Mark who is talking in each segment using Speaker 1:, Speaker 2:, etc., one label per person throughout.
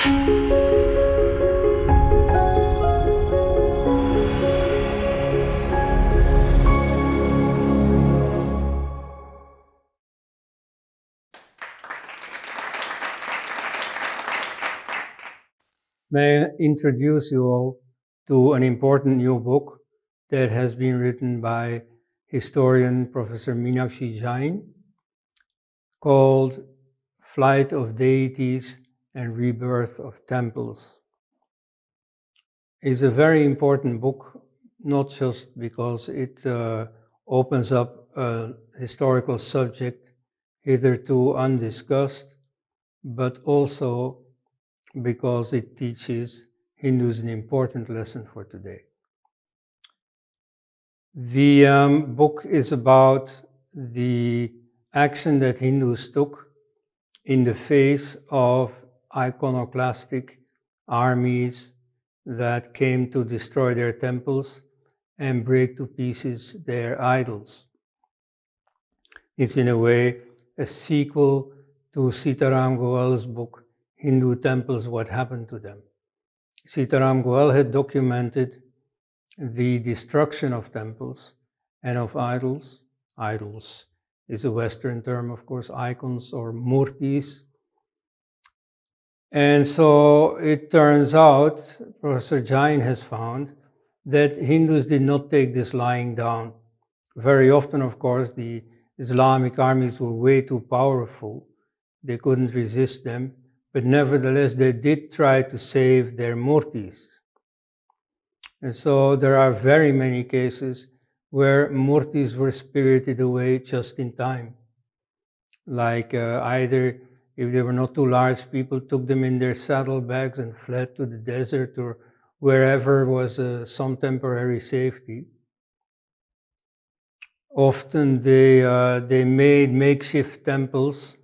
Speaker 1: May I introduce you all to an important new book that has been written by historian Professor Meenakshi Jain, called Flight of Deities and Rebirth of Temples. It's a very important book, not just because it opens up a historical subject hitherto undiscussed, but also because it teaches Hindus an important lesson for today. The book is about the action that Hindus took in the face of iconoclastic armies that came to destroy their temples and break to pieces their idols. It's in a way a sequel to Sitaram Goel's book, Hindu Temples, What Happened to Them. Sitaram Goel had documented the destruction of temples and of idols. Idols is a Western term, of course, icons or murtis. And so it turns out, Professor Jain has found, that Hindus did not take this lying down. Very often, of course, the Islamic armies were way too powerful. They couldn't resist them, but nevertheless, they did try to save their murtis. And so there are very many cases where murtis were spirited away just in time. Like either if they were not too large, people took them in their saddlebags and fled to the desert or wherever was some temporary safety. Often they made makeshift temples,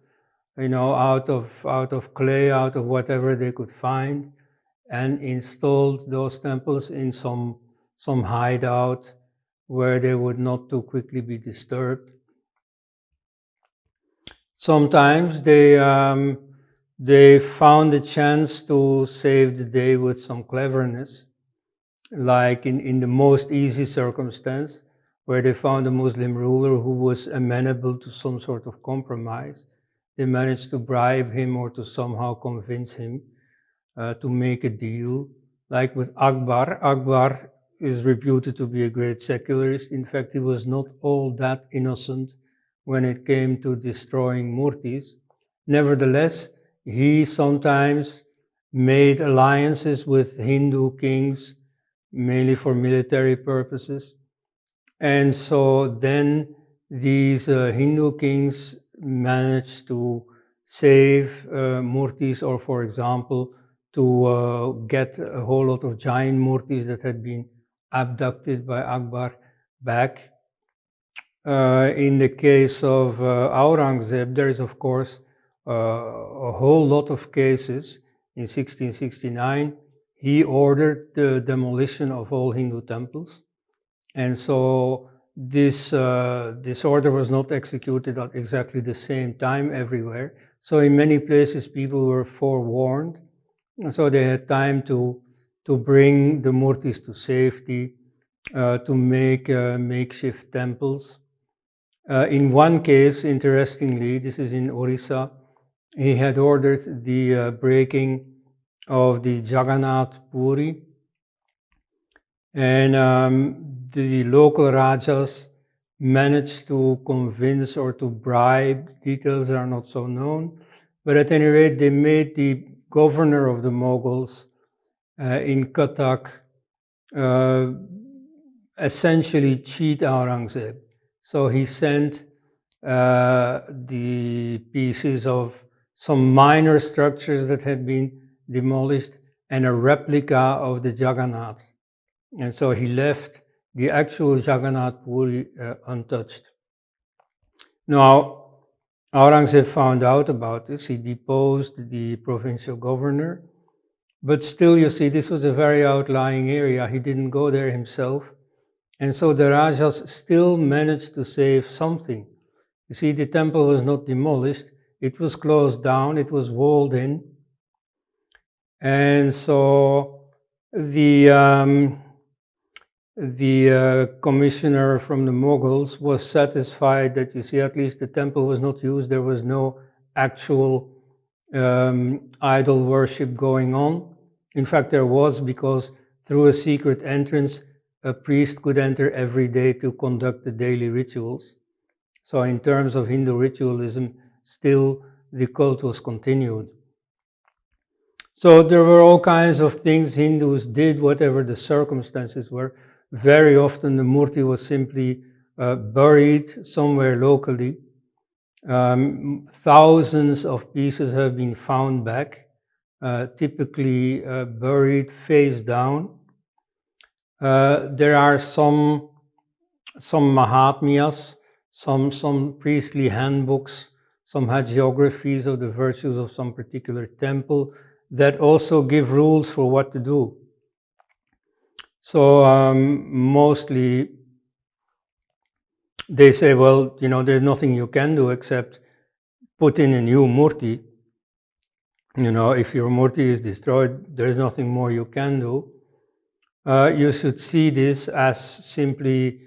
Speaker 1: out of clay, out of whatever they could find, and installed those temples in some hideout where they would not too quickly be disturbed. Sometimes they found a chance to save the day with some cleverness, like in the most easy circumstance, where they found a Muslim ruler who was amenable to some sort of compromise. They managed to bribe him or to somehow convince him to make a deal, like with Akbar. Akbar is reputed to be a great secularist. In fact, he was not all that innocent when it came to destroying murtis. Nevertheless, he sometimes made alliances with Hindu kings, mainly for military purposes. And so then these Hindu kings managed to save murtis, or for example, to get a whole lot of giant murtis that had been abducted by Akbar back. In the case of Aurangzeb, there is of course a whole lot of cases. In 1669, he ordered the demolition of all Hindu temples. And so this order was not executed at exactly the same time everywhere. So in many places people were forewarned. And so they had time to bring the murtis to safety, to make makeshift temples. In one case, interestingly, this is in Orissa, he had ordered the breaking of the Jagannath Puri, and the local Rajas managed to convince or to bribe, details are not so known, but at any rate they made the governor of the Mughals in Cuttack essentially cheat Aurangzeb. So he sent the pieces of some minor structures that had been demolished and a replica of the Jagannath. And so he left the actual Jagannath Puri untouched. Now, Aurangzeb found out about this. He deposed the provincial governor. But still, you see, this was a very outlying area. He didn't go there himself. And so the Rajas still managed to save something. You see, the temple was not demolished. It was closed down. It was walled in. And so the commissioner from the Mughals was satisfied that, you see, at least the temple was not used. There was no actual idol worship going on. In fact, there was, because through a secret entrance, a priest could enter every day to conduct the daily rituals. So in terms of Hindu ritualism, still the cult was continued. So there were all kinds of things Hindus did, whatever the circumstances were. Very often the murti was simply buried somewhere locally. Thousands of pieces have been found back, typically buried face down. There are some Mahatmyas, some priestly handbooks, some hagiographies of the virtues of some particular temple that also give rules for what to do. So mostly they say, well, you know, there's nothing you can do except put in a new murti. You know, if your murti is destroyed, there's nothing more you can do. You should see this as simply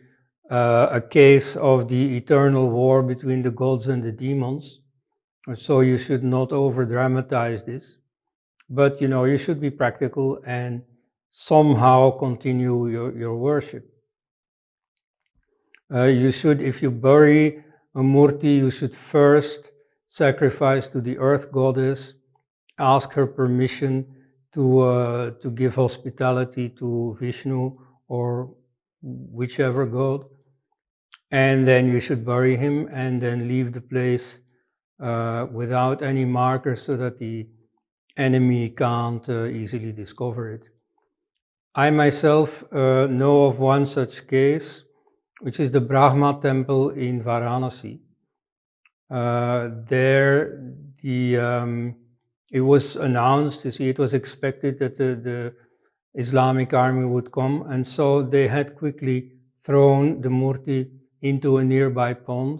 Speaker 1: a case of the eternal war between the gods and the demons. So you should not over dramatize this, but you know, you should be practical and somehow continue your worship. You should, if you bury a murti, you should first sacrifice to the earth goddess, ask her permission to give hospitality to Vishnu or whichever god, and then you should bury him and then leave the place without any markers so that the enemy can't easily discover it. I myself know of one such case, which is the Brahma temple in Varanasi. There, it was announced, you see, it was expected that the Islamic army would come, and so they had quickly thrown the murti into a nearby pond,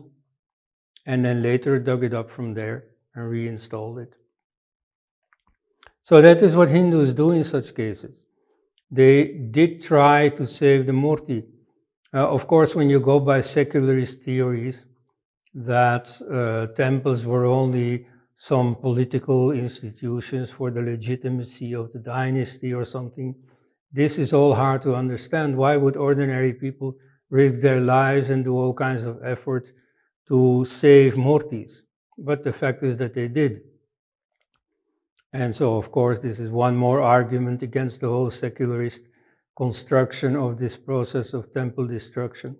Speaker 1: and then later dug it up from there and reinstalled it. So that is what Hindus do in such cases. They did try to save the murti. Of course, when you go by secularist theories, that temples were only some political institutions for the legitimacy of the dynasty or something, this is all hard to understand. Why would ordinary people risk their lives and do all kinds of effort to save murtis? But the fact is that they did. And so, of course, this is one more argument against the whole secularist construction of this process of temple destruction.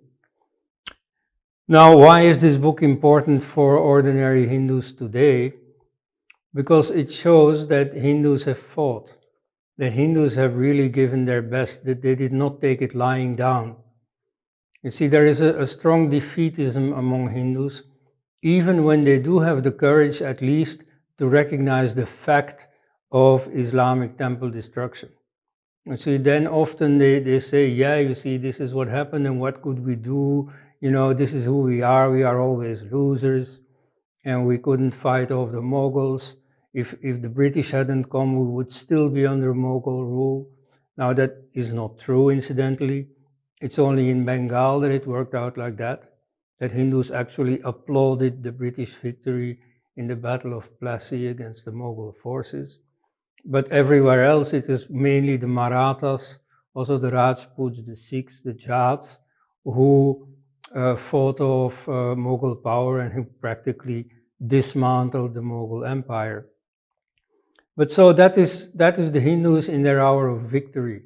Speaker 1: Now, why is this book important for ordinary Hindus today? Because it shows that Hindus have fought, that Hindus have really given their best, that they did not take it lying down. You see, there is a strong defeatism among Hindus, even when they do have the courage, at least, to recognize the fact of Islamic temple destruction. And so then often they say, yeah, you see, this is what happened and what could we do? You know, this is who we are always losers, and we couldn't fight off the Mughals. If the British hadn't come, we would still be under Mughal rule. Now that is not true, incidentally. It's only in Bengal that it worked out like that Hindus actually applauded the British victory in the Battle of Plassey against the Mughal forces. But everywhere else it is mainly the Marathas, also the Rajputs, the Sikhs, the Jats, who fought off Mughal power and who practically dismantled the Mughal Empire. But so that is the Hindus in their hour of victory.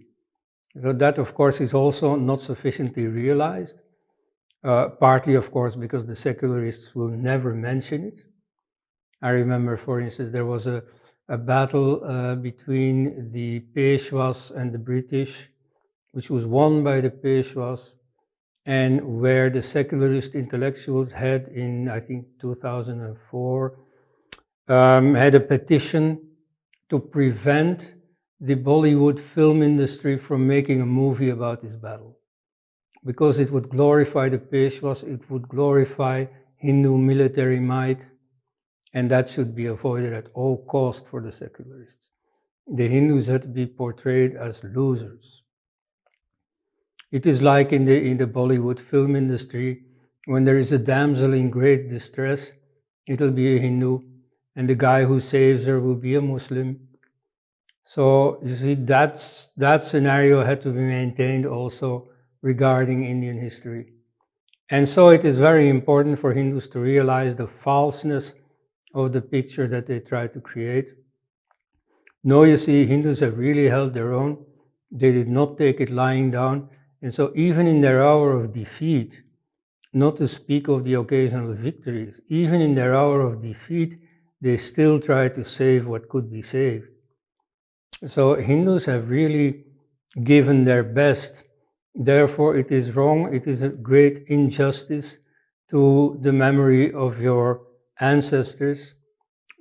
Speaker 1: So that, of course, is also not sufficiently realized, partly, of course, because the secularists will never mention it. I remember, for instance, there was a battle between the Peshwas and the British, which was won by the Peshwas, and where the secularist intellectuals had, in I think 2004, had a petition to prevent the Bollywood film industry from making a movie about this battle, because it would glorify the Peshwas, it would glorify Hindu military might, and that should be avoided at all cost for the secularists. the Hindus had to be portrayed as losers. It is like in the Bollywood film industry, when there is a damsel in great distress, it'll be a Hindu, and the guy who saves her will be a Muslim. So you see, that scenario had to be maintained also regarding Indian history. And so it is very important for Hindus to realize the falseness of the picture that they try to create. No, you see, Hindus have really held their own. They did not take it lying down. And so even in their hour of defeat, not to speak of the occasional victories, even in their hour of defeat, they still try to save what could be saved. So Hindus have really given their best. Therefore, it is wrong, it is a great injustice to the memory of your ancestors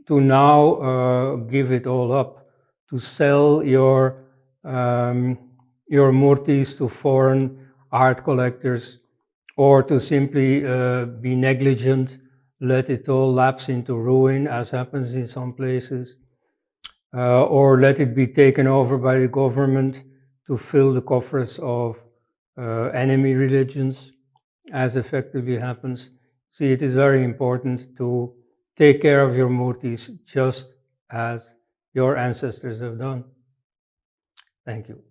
Speaker 1: to now give it all up, to sell your Murtis to foreign art collectors, or to simply be negligent, let it all lapse into ruin, as happens in some places, or let it be taken over by the government to fill the coffers of enemy religions, as effectively happens. See, it is very important to take care of your murtis just as your ancestors have done. Thank you.